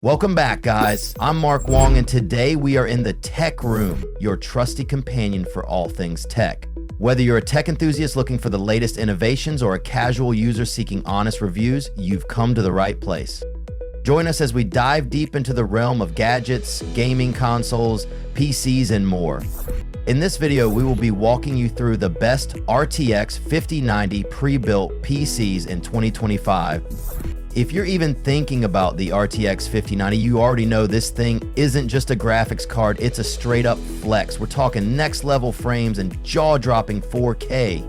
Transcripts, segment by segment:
Welcome back, guys. I'm Mark Wong, and today we are in the Tech Room, your trusty companion for all things tech. Whether you're a tech enthusiast looking for the latest innovations or a casual user seeking honest reviews, you've come to the right place. Join us as we dive deep into the realm of gadgets, gaming consoles, PCs, and more. In this video, we will be walking you through the best RTX 5090 pre-built PCs in 2025. If you're even thinking about the RTX 5090, you already know this thing isn't just a graphics card, it's a straight up flex. We're talking next level frames and jaw-dropping 4K.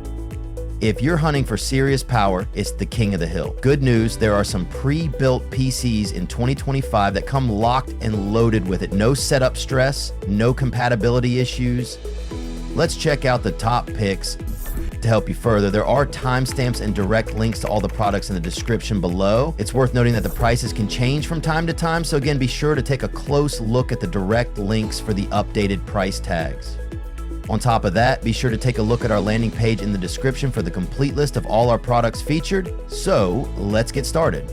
If you're hunting for serious power, it's the king of the hill. Good news, there are some pre-built PCs in 2025 that come locked and loaded with it. No setup stress, no compatibility issues. Let's check out the top picks. To help you further, there are timestamps and direct links to all the products in the description below. It's worth noting that the prices can change from time to time, so again, be sure to take a close look at the direct links for the updated price tags. On top of that, be sure to take a look at our landing page in the description for the complete list of all our products featured. So let's get started.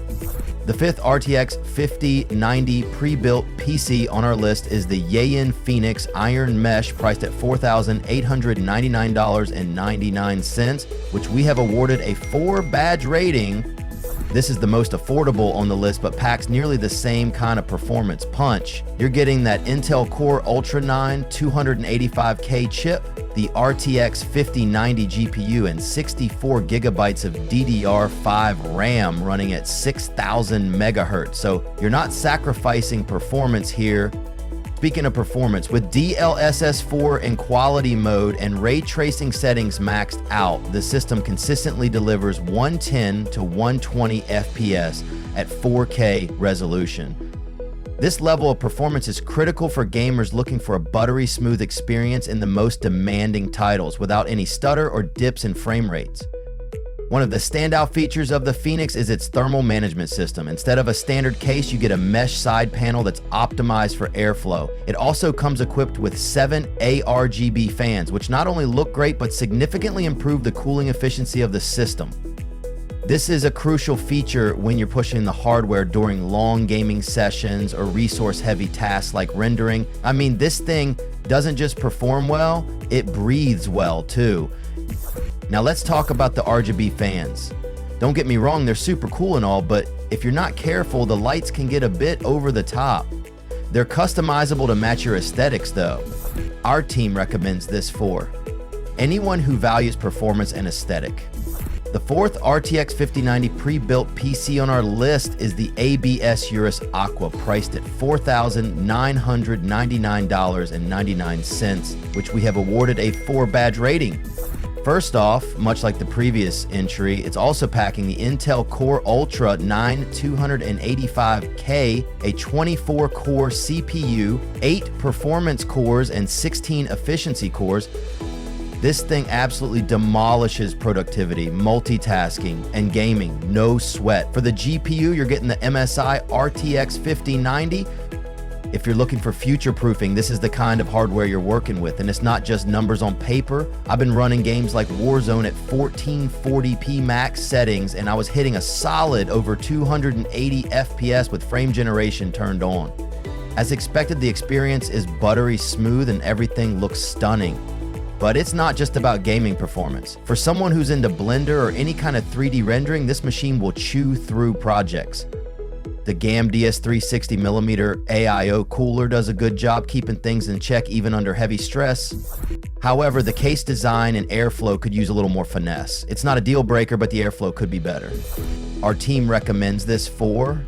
The fifth RTX 5090 pre-built PC on our list is the Yeyian Phoenix Iron Mesh, priced at $4,899.99, which we have awarded a 4-badge rating. This is the most affordable on the list, but packs nearly the same kind of performance punch. You're getting that Intel Core Ultra 9 285K chip, the RTX 5090 GPU, and 64 gigabytes of DDR5 RAM running at 6,000 megahertz. So you're not sacrificing performance here. Speaking of performance, with DLSS4 in quality mode and ray tracing settings maxed out, the system consistently delivers 110 to 120 FPS at 4K resolution. This level of performance is critical for gamers looking for a buttery smooth experience in the most demanding titles without any stutter or dips in frame rates. One of the standout features of the Phoenix is its thermal management system. Instead of a standard case, you get a mesh side panel that's optimized for airflow. It also comes equipped with 7 ARGB fans, which not only look great, but significantly improve the cooling efficiency of the system. This is a crucial feature when you're pushing the hardware during long gaming sessions or resource-heavy tasks like rendering. I mean, this thing doesn't just perform well, it breathes well too. Now let's talk about the RGB fans. Don't get me wrong, they're super cool and all, but if you're not careful, the lights can get a bit over the top. They're customizable to match your aesthetics though. Our team recommends this for anyone who values performance and aesthetic. The fourth RTX 5090 pre-built PC on our list is the ABS Eurus Aqua, priced at $4,999.99, which we have awarded a 4-badge rating. First off, much like the previous entry, it's also packing the Intel Core Ultra 9 285K, a 24-core CPU, 8 performance cores, and 16 efficiency cores. This thing absolutely demolishes productivity, multitasking, and gaming, no sweat. For the GPU, you're getting the MSI RTX 5090. If you're looking for future-proofing, this is the kind of hardware you're working with, and it's not just numbers on paper. I've been running games like Warzone at 1440p max settings, and I was hitting a solid over 280 FPS with frame generation turned on. As expected, the experience is buttery smooth and everything looks stunning. But it's not just about gaming performance. For someone who's into Blender or any kind of 3D rendering, this machine will chew through projects. The GAM DS360mm AIO cooler does a good job keeping things in check even under heavy stress. However, the case design and airflow could use a little more finesse. It's not a deal breaker, but the airflow could be better. Our team recommends this for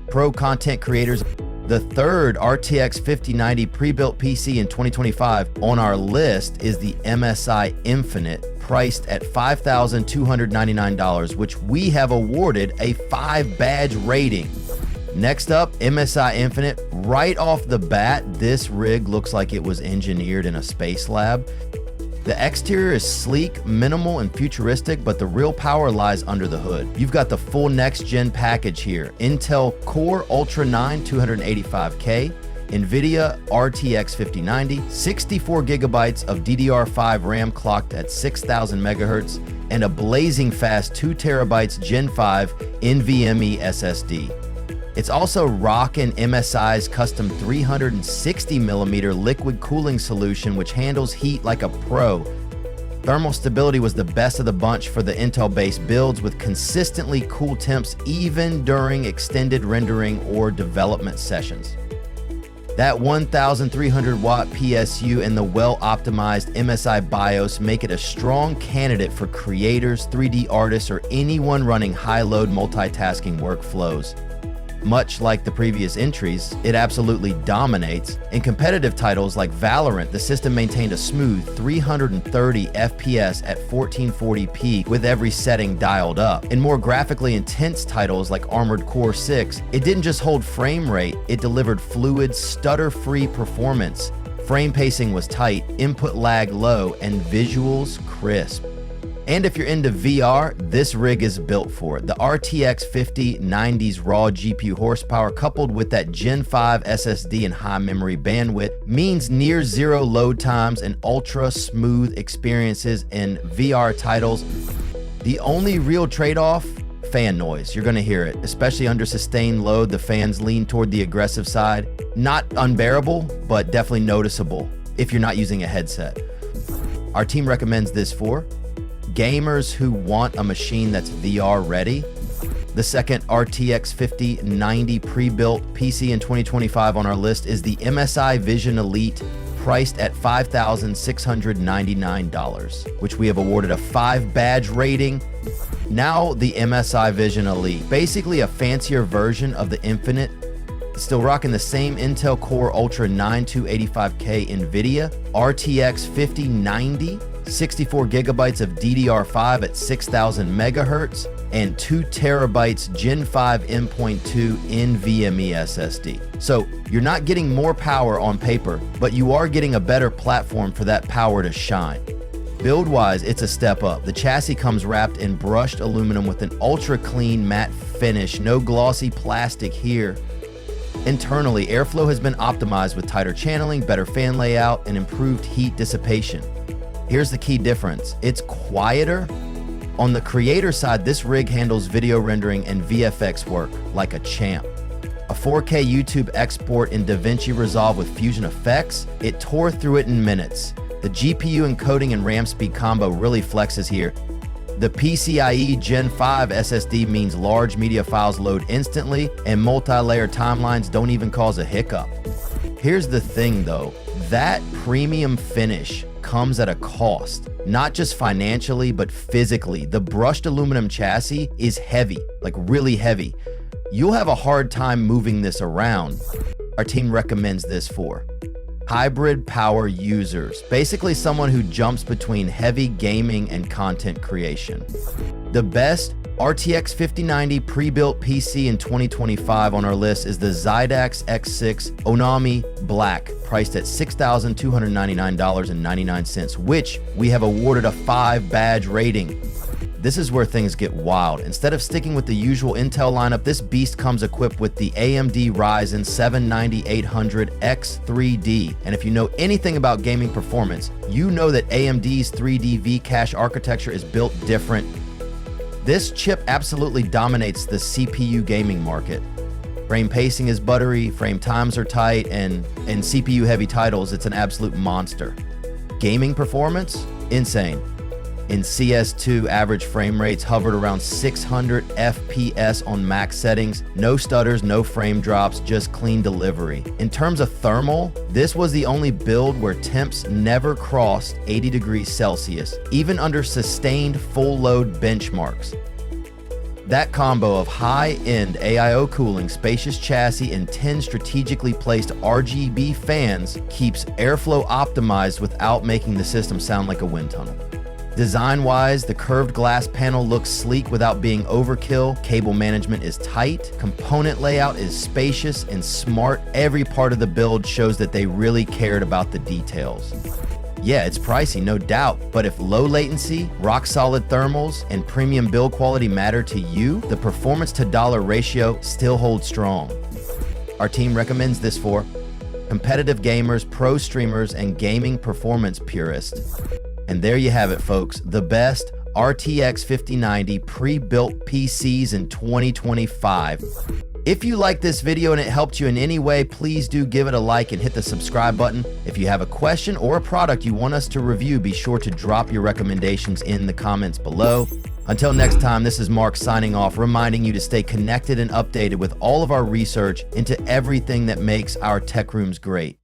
pro content creators. The third RTX 5090 pre-built PC in 2025 on our list is the MSI Infinite, priced at $5,299, which we have awarded a 5-badge rating. Next up, MSI Infinite. Right off the bat, this rig looks like it was engineered in a space lab. The exterior is sleek, minimal, and futuristic, but the real power lies under the hood. You've got the full next-gen package here. Intel Core Ultra 9 285K, NVIDIA RTX 5090, 64 gigabytes of DDR5 RAM clocked at 6,000 megahertz, and a blazing fast 2 terabytes Gen 5 NVMe SSD. It's also rocking MSI's custom 360mm liquid cooling solution, which handles heat like a pro. Thermal stability was the best of the bunch for the Intel-based builds, with consistently cool temps even during extended rendering or development sessions. That 1,300 watt PSU and the well-optimized MSI BIOS make it a strong candidate for creators, 3D artists, or anyone running high-load multitasking workflows. Much like the previous entries, it absolutely dominates. In competitive titles like Valorant, the system maintained a smooth 330 FPS at 1440p with every setting dialed up. In more graphically intense titles like Armored Core 6, it didn't just hold frame rate, it delivered fluid, stutter-free performance. Frame pacing was tight, input lag low, and visuals crisp. And if you're into VR, this rig is built for it. The RTX 5090's raw GPU horsepower coupled with that Gen 5 SSD and high memory bandwidth means near zero load times and ultra smooth experiences in VR titles. The only real trade-off, fan noise. You're gonna hear it, especially under sustained load. The fans lean toward the aggressive side. Not unbearable, but definitely noticeable if you're not using a headset. Our team recommends this for gamers who want a machine that's VR ready. The second RTX 5090 pre-built PC in 2025 on our list is the MSI Vision Elite, priced at $5,699, which we have awarded a 5 badge rating. Now the MSI Vision Elite, basically a fancier version of the Infinite, still rocking the same Intel Core Ultra 9285K NVIDIA, RTX 5090, 64 gigabytes of DDR5 at 6,000 megahertz, and 2 terabytes Gen 5 M.2 NVMe SSD. So you're not getting more power on paper, but you are getting a better platform for that power to shine. Build-wise, it's a step up. The chassis comes wrapped in brushed aluminum with an ultra-clean matte finish, no glossy plastic here. Internally, airflow has been optimized with tighter channeling, better fan layout, and improved heat dissipation. Here's the key difference. It's quieter. On the creator side, this rig handles video rendering and VFX work like a champ. A 4K YouTube export in DaVinci Resolve with Fusion Effects, it tore through it in minutes. The GPU encoding and RAM speed combo really flexes here. The PCIe Gen 5 SSD means large media files load instantly and multi-layer timelines don't even cause a hiccup. Here's the thing though, that premium finish comes at a cost, not just financially, but physically. The brushed aluminum chassis is heavy, like really heavy. You'll have a hard time moving this around. Our team recommends this for hybrid power users, basically someone who jumps between heavy gaming and content creation. The best RTX 5090 pre-built PC in 2025 on our list is the Xidax X6 ONAMI Black, priced at $6,299.99, which we have awarded a 5 badge rating. This is where things get wild. Instead of sticking with the usual Intel lineup, this beast comes equipped with the AMD Ryzen 7 9800X3D. And if you know anything about gaming performance, you know that AMD's 3D V-cache architecture is built different. This chip absolutely dominates the CPU gaming market. Frame pacing is buttery, frame times are tight, and in CPU heavy titles, it's an absolute monster. Gaming performance, insane. In CS2, average frame rates hovered around 600 FPS on max settings. No stutters, no frame drops, just clean delivery. In terms of thermal, this was the only build where temps never crossed 80 degrees Celsius, even under sustained full load benchmarks. That combo of high-end AIO cooling, spacious chassis, and 10 strategically placed RGB fans keeps airflow optimized without making the system sound like a wind tunnel. Design-wise, the curved glass panel looks sleek without being overkill. Cable management is tight. Component layout is spacious and smart. Every part of the build shows that they really cared about the details. Yeah, it's pricey, no doubt, but if low latency, rock-solid thermals, and premium build quality matter to you, the performance to dollar ratio still holds strong. Our team recommends this for competitive gamers, pro streamers, and gaming performance purists. And there you have it, folks, the best RTX 5090 pre-built PCs in 2025. If you like this video and it helped you in any way, please do give it a like and hit the subscribe button. If you have a question or a product you want us to review, be sure to drop your recommendations in the comments below. Until next time, this is Mark signing off, reminding you to stay connected and updated with all of our research into everything that makes our tech rooms great.